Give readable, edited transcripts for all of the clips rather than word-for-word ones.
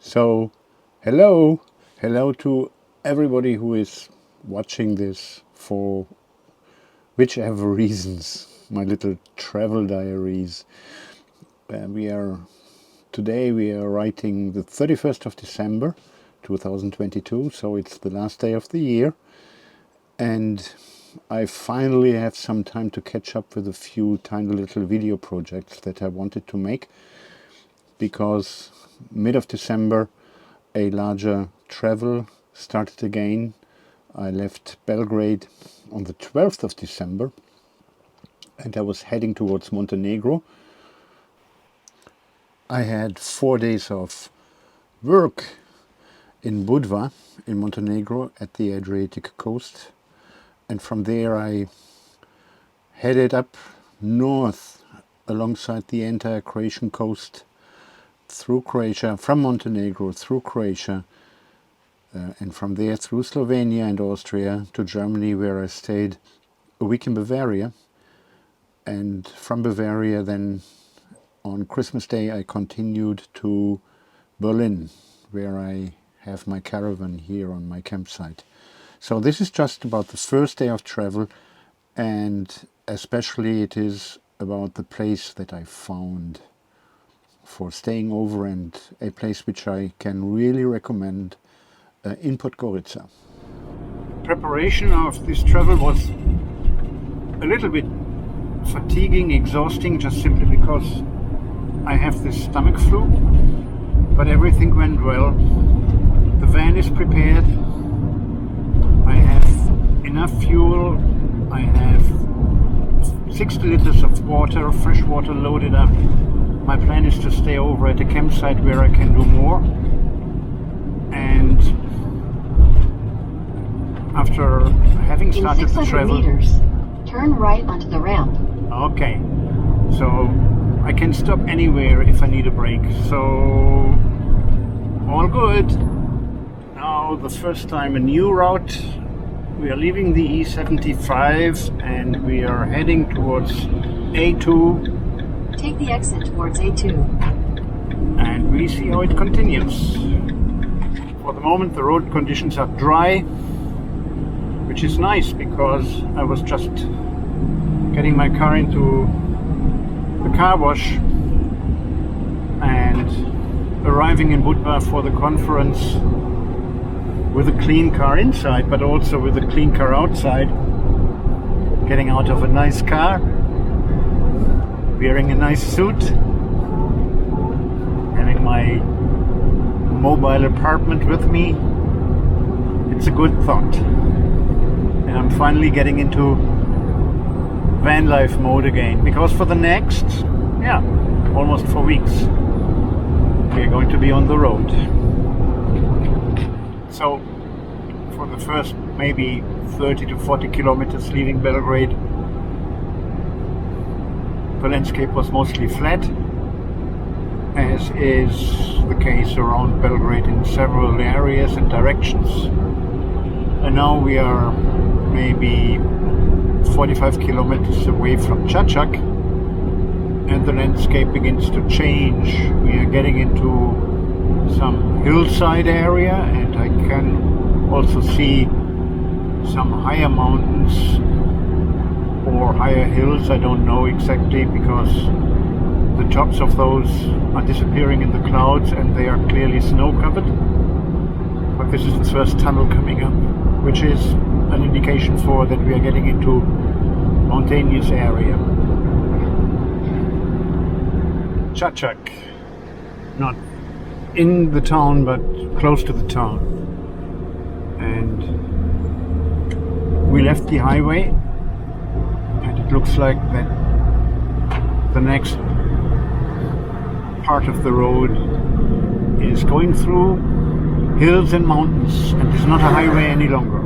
So, hello to everybody who is watching this for whichever reasons, my little travel diaries. We are Today we are writing the 31st of December 2022, so it's the last day of the year, and I finally have some time to catch up with a few tiny little video projects that I wanted to make, because mid of December a larger travel started again. I left Belgrade on the 12th of December and I was heading towards Montenegro. I had 4 days of work in Budva in Montenegro at the Adriatic coast, and from there I headed up north alongside the entire Croatian coast through Croatia, from Montenegro through Croatia, and from there through Slovenia and Austria to Germany, where I stayed a week in Bavaria. And from Bavaria then on Christmas Day I continued to Berlin, where I have my caravan here on my campsite. So this is just about the first day of travel, and especially it is about the place that I found for staying over, and a place which I can really recommend in Podgorica. Preparation of this travel was a little bit fatiguing, exhausting, just simply because I have this stomach flu, but everything went well. The van is prepared, I have enough fuel, I have 60 liters of water, fresh water loaded up. My plan is to stay over at a campsite where I can do more, and after having started the travel, meters, turn right onto the ramp. Okay, so I can stop anywhere if I need a break, so all good. Now the first time a new route. We are leaving the E75 and we are heading towards A2. Take the exit towards A2. And we see how it continues. For the moment the road conditions are dry, which is nice because I was just getting my car into the car wash and arriving in Budva for the conference with a clean car inside, but also with a clean car outside. Getting out of a nice car, wearing a nice suit, having my mobile apartment with me. It's a good thought. And I'm finally getting into van life mode again, because for the next, almost 4 weeks, we're going to be on the road. So for the first maybe 30 to 40 kilometers leaving Belgrade, the landscape was mostly flat, as is the case around Belgrade in several areas and directions. And now we are maybe 45 kilometers away from Čačak, and the landscape begins to change. We are getting into some hillside area, and I can also see some higher mountains or higher hills. I don't know exactly, because the tops of those are disappearing in the clouds and they are clearly snow covered. But this is the first tunnel coming up, which is an indication for that we are getting into mountainous area. Čačak, not in the town but close to the town, and we left the highway and it looks like that the next part of the road is going through hills and mountains and is not a highway any longer.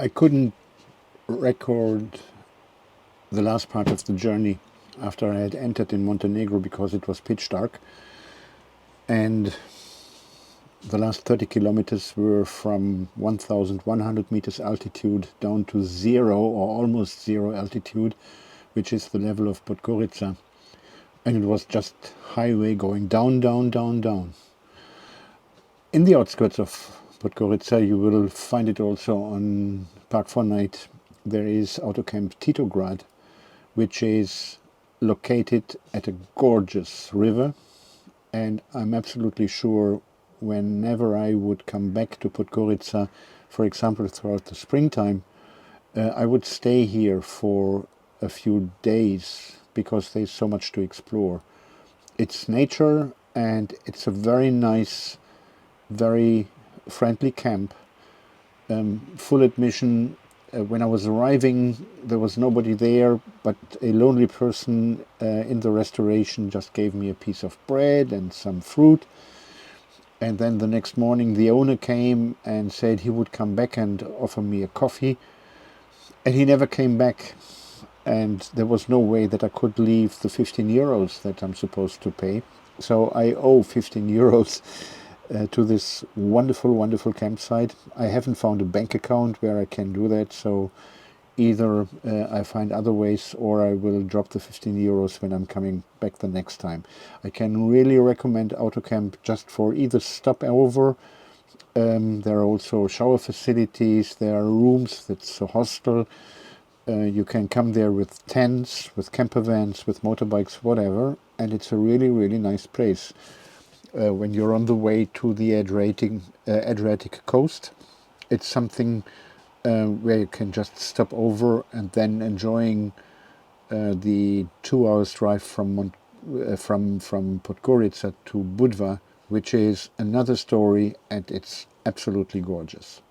I couldn't record the last part of the journey after I had entered in Montenegro because it was pitch dark, and the last 30 kilometers were from 1,100 meters altitude down to zero or almost zero altitude, which is the level of Podgorica, and it was just highway going down, down, down, down. In the outskirts of Podgorica, you will find it also on Park 4 Night. There is Autocamp Titograd, which is located at a gorgeous river, and I'm absolutely sure whenever I would come back to Podgorica, for example throughout the springtime, I would stay here for a few days because there's so much to explore. It's nature and it's a very nice, very friendly camp. Full admission, when I was arriving, there was nobody there, but a lonely person in the restoration just gave me a piece of bread and some fruit. And then the next morning, the owner came and said he would come back and offer me a coffee. And he never came back. And there was no way that I could leave the 15 euros that I'm supposed to pay. So I owe 15 euros to this wonderful, wonderful campsite. I haven't found a bank account where I can do that. So either I find other ways, or I will drop the 15 euros when I'm coming back the next time. I can really recommend Autocamp just for either stopover. There are also shower facilities, there are rooms, that's a hostel. You can come there with tents, with camper vans, with motorbikes, whatever, and it's a really, really nice place. When you're on the way to the Adriatic coast, it's something where you can just stop over and then enjoying the 2 hours drive from Podgorica to Budva, which is another story, and it's absolutely gorgeous.